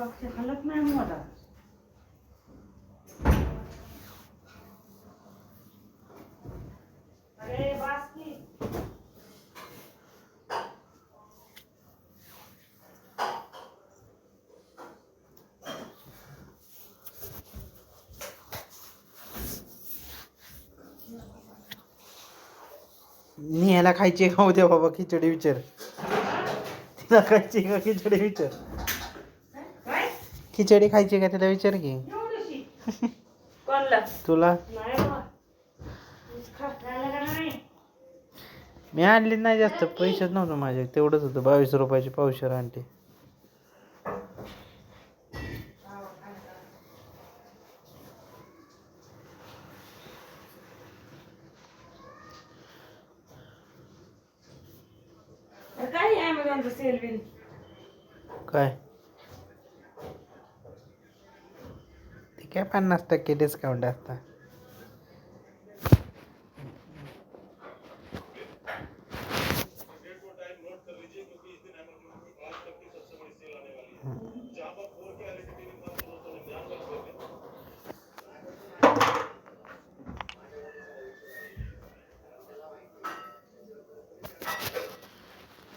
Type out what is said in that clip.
हलत नाही मला. अरे बास की. ह्याला खायची का उद्या बाबा खिचडी विचार. तिला खायची का खिचडी विचार. काय खिचडी खायची का तिला विचार की. एवढीशी कोणला तुला नाही बाबा. खायला का नाही. मी आणली नाही जास्त पैसेच नव्हतं माझे तेवढंच होतं 22 रुपयाची पावशेर आणली. काय ॲमेझॉनचं सेल बिल. काय ते काय 50% डिस्काउंट असतं.